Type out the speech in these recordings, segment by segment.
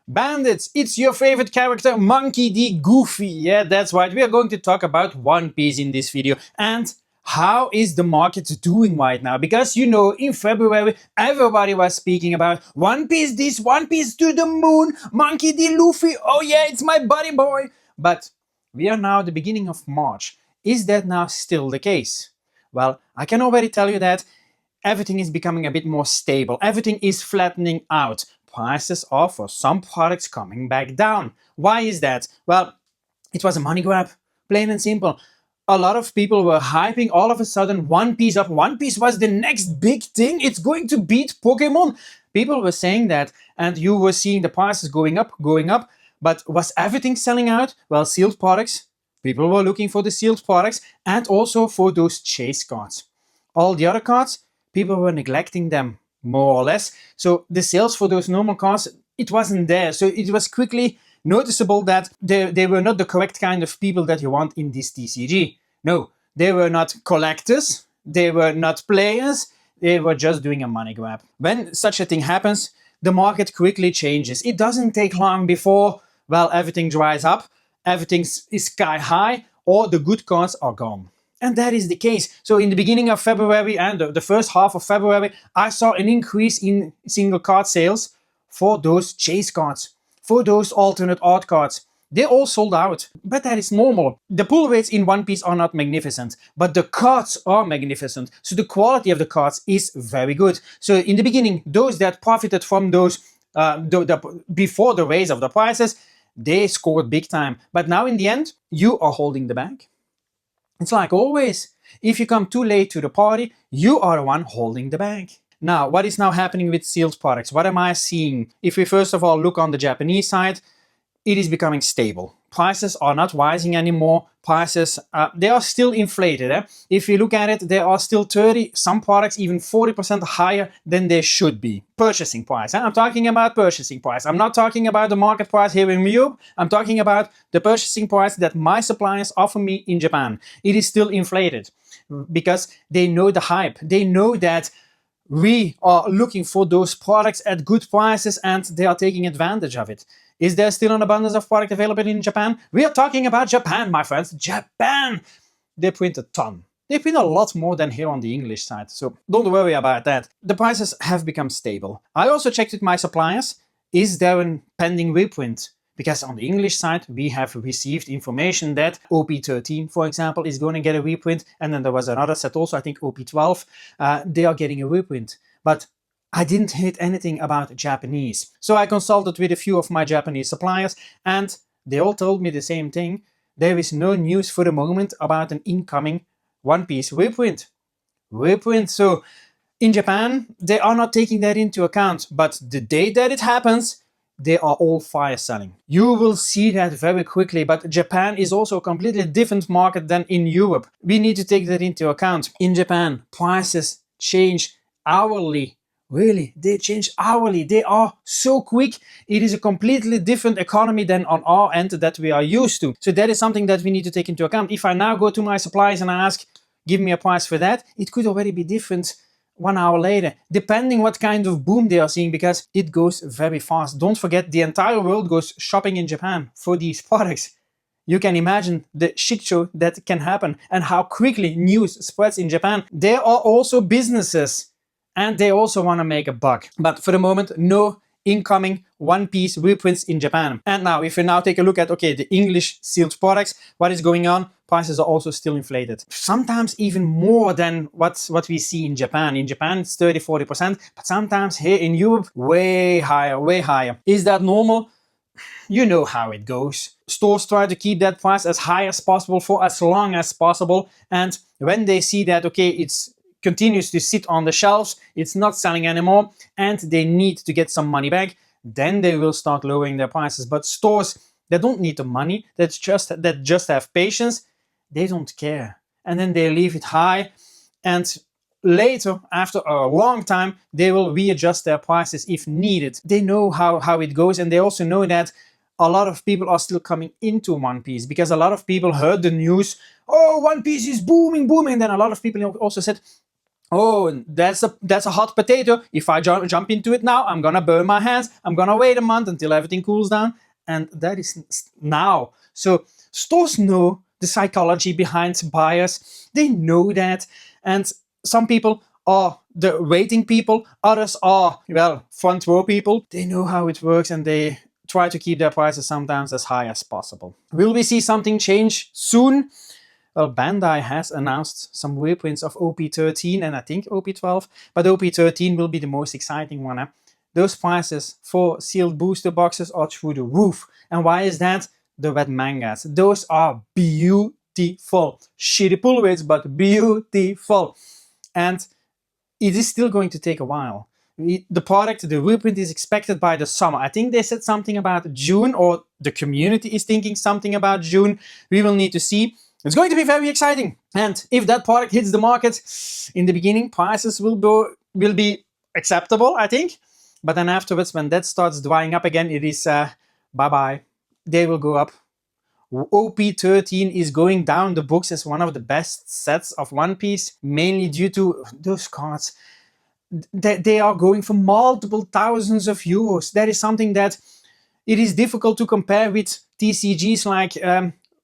Bandits, it's your favorite character, Monkey D. Goofy. Yeah, that's right. We are going to talk about One Piece in this video. And how is the market doing right now? Because you know, in February, everybody was speaking about One Piece this, One Piece to the moon, Monkey D. Luffy. Oh yeah, it's my buddy boy. But we are now at the beginning of March. Is that now still the case? Well, I can already tell you that everything is becoming a bit more stable. Everything is flattening out. Prices are for some products coming back down. Why is that? Well, it was a money grab, plain and simple. A lot of people were hyping all of a sudden One Piece up. One Piece was the next big thing. It's going to beat Pokemon. People were saying that, and you were seeing the prices going up. But was everything selling out? Well, sealed products. People were looking for the sealed products and also for those chase cards. All the other cards, people were neglecting them, more or less. So the sales for those normal cards, it wasn't there. So it was quickly noticeable that they were not the correct kind of people that you want in this TCG. No, they were not collectors, they were not players, they were just doing a money grab. When such a thing happens, the market quickly changes. It doesn't take long before, well, everything dries up, everything is sky high, or the good cards are gone. And that is the case. So in the beginning of February and the first half of February, I saw an increase in single card sales for those chase cards, for those alternate art cards. They all sold out, but that is normal. The pull rates in One Piece are not magnificent, but the cards are magnificent. So the quality of the cards is very good. So in the beginning, those that profited from those before the raise of the prices, they scored big time. But now in the end, you are holding the bag. It's like always, if you come too late to the party, you are the one holding the bag. Now, what is now happening with sealed products? What am I seeing? If we first of all look on the Japanese side, it is becoming stable. Prices are not rising anymore. Prices, they are still inflated. If you look at it, they are still 30, some products even 40% higher than they should be. Purchasing price. I'm talking about purchasing price. I'm not talking about the market price here in Europe. I'm talking about the purchasing price that my suppliers offer me in Japan. It is still inflated because they know the hype. They know that we are looking for those products at good prices and they are taking advantage of it. Is there still an abundance of product available in Japan? We are talking about Japan, my friends. Japan! They print a ton. They print a lot more than here on the English side, so don't worry about that. The prices have become stable. I also checked with my suppliers. Is there a pending reprint? Because on the English side, we have received information that OP13, for example, is going to get a reprint. And then there was another set also, I think OP12, they are getting a reprint. But I didn't hit anything about Japanese. So I consulted with a few of my Japanese suppliers and they all told me the same thing. There is no news for the moment about an incoming One Piece reprint. So in Japan, they are not taking that into account. But the day that it happens, they are all fire selling. You will see that very quickly, but Japan is also a completely different market than in Europe. We need to take that into account. In Japan, prices change hourly. Really, they change hourly. They are so quick. It is a completely different economy than on our end that we are used to. So that is something that we need to take into account. If I now go to my suppliers and I ask, give me a price for that, it could already be different 1 hour later, depending what kind of boom they are seeing, because it goes very fast. Don't forget, the entire world goes shopping in Japan for these products. You can imagine the shit show that can happen and how quickly news spreads in Japan. There are also businesses and they also want to make a buck. But for the moment, no incoming One Piece reprints in Japan. And now, if we now take a look at, okay, the English sealed products, what is going on? Prices are also still inflated. Sometimes even more than what we see in Japan. In Japan, it's 30-40%, but sometimes here in Europe, way higher, way higher. Is that normal? You know how it goes. Stores try to keep that price as high as possible for as long as possible. And when they see that, okay, it's continues to sit on the shelves, it's not selling anymore, and they need to get some money back, then they will start lowering their prices. But stores that don't need the money, that just have patience, they don't care. And then they leave it high, and later, after a long time, they will readjust their prices if needed. They know how it goes, and they also know that a lot of people are still coming into One Piece because a lot of people heard the news, oh, One Piece is booming, and then a lot of people also said, oh, that's a hot potato. If I jump into it now, I'm gonna burn my hands. I'm gonna wait a month until everything cools down, and that is now. So stores know the psychology behind buyers. They know that, and some people are the waiting people. Others are, well, front row people. They know how it works, and they try to keep their prices sometimes as high as possible. Will we see something change soon? Well, Bandai has announced some reprints of OP13 and I think OP12, but OP13 will be the most exciting one. Those prices for sealed booster boxes are through the roof. And why is that? The wet mangas. Those are beautiful. Shitty pull rates, but beautiful. And it is still going to take a while. The product, the reprint, is expected by the summer. I think they said something about June, or the community is thinking something about June. We will need to see. It's going to be very exciting. And if that product hits the market in the beginning, prices will be acceptable, I think. But then afterwards, when that starts drying up again, it is bye-bye. They will go up. OP13 is going down the books as one of the best sets of One Piece, mainly due to those cards. They are going for multiple thousands of euros. That is something that it is difficult to compare with TCGs like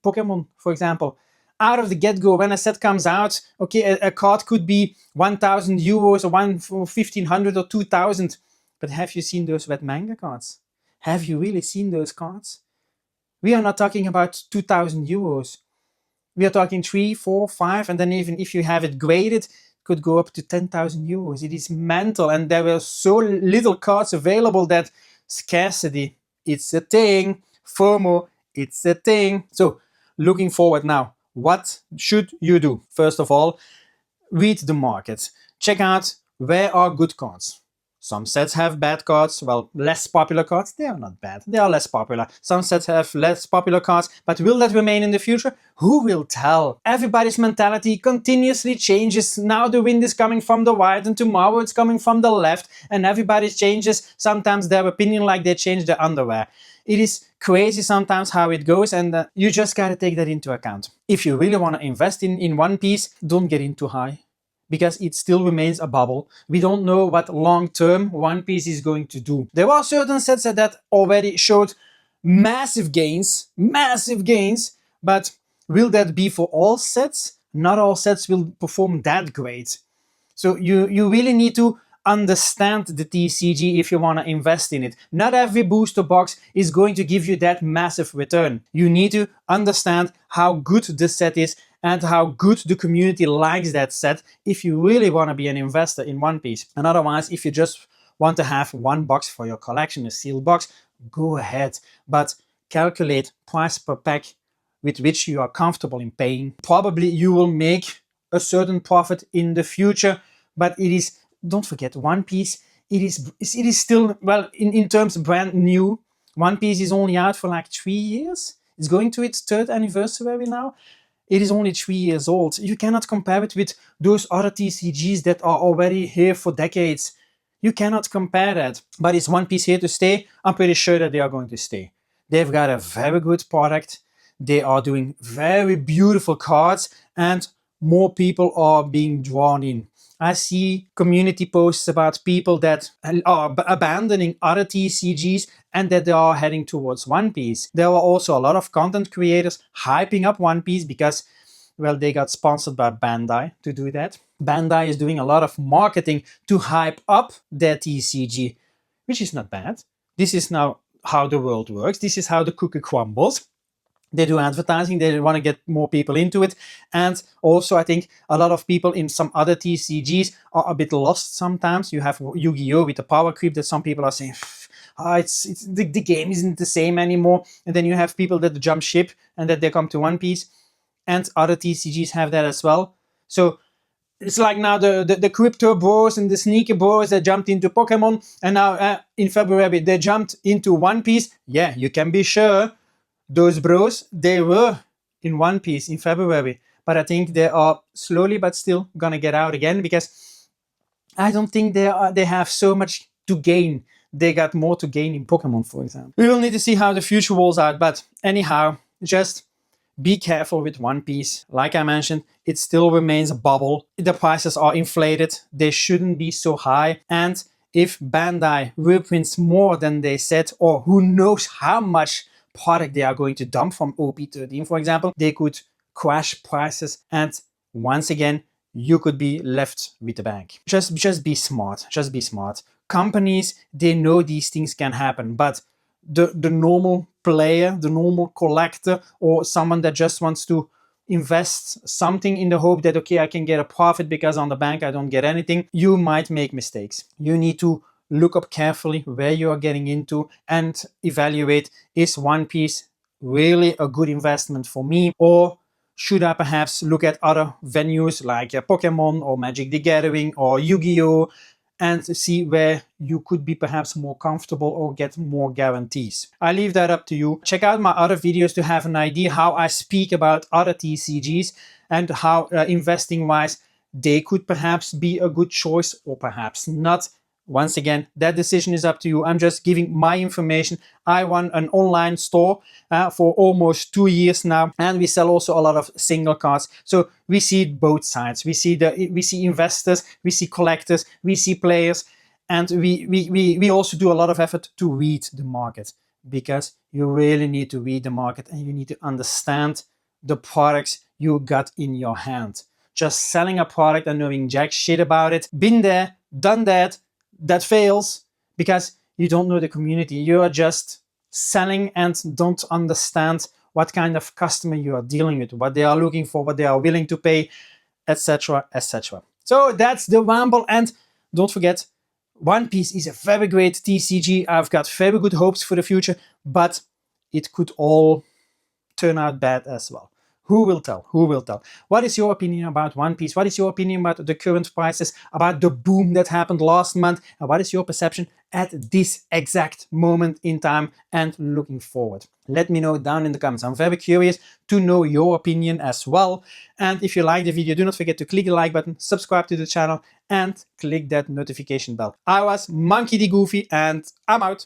Pokemon, for example. Out of the get-go, when a set comes out, okay, a card could be 1,000 euros or 1,500 or 2,000. But have you seen those wet manga cards? Have you really seen those cards? We are not talking about 2,000 euros. We are talking 3, 4, 5, and then even if you have it graded, it could go up to 10,000 euros. It is mental, and there were so little cards available that scarcity, it's a thing. FOMO, it's a thing. So, looking forward now, what should you do? First of all, read the market. Check out where are good cards. Some sets have bad cards, well, less popular cards. They are not bad, they are less popular. Some sets have less popular cards, but will that remain in the future? Who will tell? Everybody's mentality continuously changes. Now the wind is coming from the right and tomorrow it's coming from the left, and everybody changes sometimes their opinion like they change their underwear. It is crazy sometimes how it goes, and you just gotta take that into account. If you really want to invest in One Piece, don't get in too high, because it still remains a bubble. We don't know what long-term One Piece is going to do. There are certain sets that already showed massive gains, but will that be for all sets? Not all sets will perform that great. So you really need to understand the TCG if you want to invest in it. Not every booster box is going to give you that massive return. You need to understand how good the set is and how good the community likes that set if you really want to be an investor in One Piece. And otherwise, if you just want to have one box for your collection, a sealed box, go ahead. But calculate price per pack with which you are comfortable in paying. Probably you will make a certain profit in the future, but it is, don't forget, One Piece, it is still, well, in terms of brand new. One Piece is only out for like 3 years. It's going to its 3rd anniversary now. It is only 3 years old. You cannot compare it with those other TCGs that are already here for decades. You cannot compare that. But is One Piece here to stay? I'm pretty sure that they are going to stay. They've got a very good product. They are doing very beautiful cards, and more people are being drawn in. I see community posts about people that are abandoning other TCGs and that they are heading towards One Piece. There are also a lot of content creators hyping up One Piece because, well, they got sponsored by Bandai to do that. Bandai is doing a lot of marketing to hype up their TCG, which is not bad. This is now how the world works. This is how the cookie crumbles. They do advertising, they want to get more people into it. And also, I think a lot of people in some other TCGs are a bit lost sometimes. You have Yu-Gi-Oh! With the power creep that some people are saying, the game isn't the same anymore. And then you have people that jump ship and that they come to One Piece. And other TCGs have that as well. So it's like now the crypto bros and the sneaker bros that jumped into Pokemon. And now in February, they jumped into One Piece. Yeah, you can be sure those bros, they were in One Piece in February, but I think they are slowly but still gonna get out again, because I don't think they have so much to gain. They got more to gain in Pokemon, for example. We will need to see how the future rolls out, but anyhow, just be careful with One Piece. Like I mentioned, it still remains a bubble. The prices are inflated. They shouldn't be so high. And if Bandai reprints more than they said, or who knows how much product they are going to dump from OP13, for example, they could crash prices, and once again, you could be left with the bank. Just be smart. Just be smart. Companies, they know these things can happen, but the normal player, the normal collector, or someone that just wants to invest something in the hope that, okay, I can get a profit because on the bank I don't get anything, you might make mistakes. You need to look up carefully where you are getting into and evaluate, is One Piece really a good investment for me, or should I perhaps look at other venues like Pokemon or Magic the Gathering or Yu-Gi-Oh! And see where you could be perhaps more comfortable or get more guarantees. I leave that up to you. Check out my other videos to have an idea how I speak about other TCGs and how investing wise they could perhaps be a good choice or perhaps not. Once again, that decision is up to you. I'm just giving my information. I run an online store for almost 2 years now, and we sell also a lot of single cards. So we see both sides. We see investors, we see collectors, we see players, and we also do a lot of effort to read the market, because you really need to read the market and you need to understand the products you got in your hand. Just selling a product and knowing jack shit about it, been there, done that, that fails because you don't know the community. You are just selling and don't understand what kind of customer you are dealing with, what they are looking for, what they are willing to pay, etc., etc. So that's the ramble, and don't forget, One Piece is a very great TCG. I've got very good hopes for the future, but it could all turn out bad as well. Who will tell? Who will tell? What is your opinion about One Piece? What is your opinion about the current prices, about the boom that happened last month? And what is your perception at this exact moment in time and looking forward? Let me know down in the comments. I'm very curious to know your opinion as well. And if you like the video, do not forget to click the like button, subscribe to the channel, and click that notification bell. I was Monkey D. Goofy, and I'm out.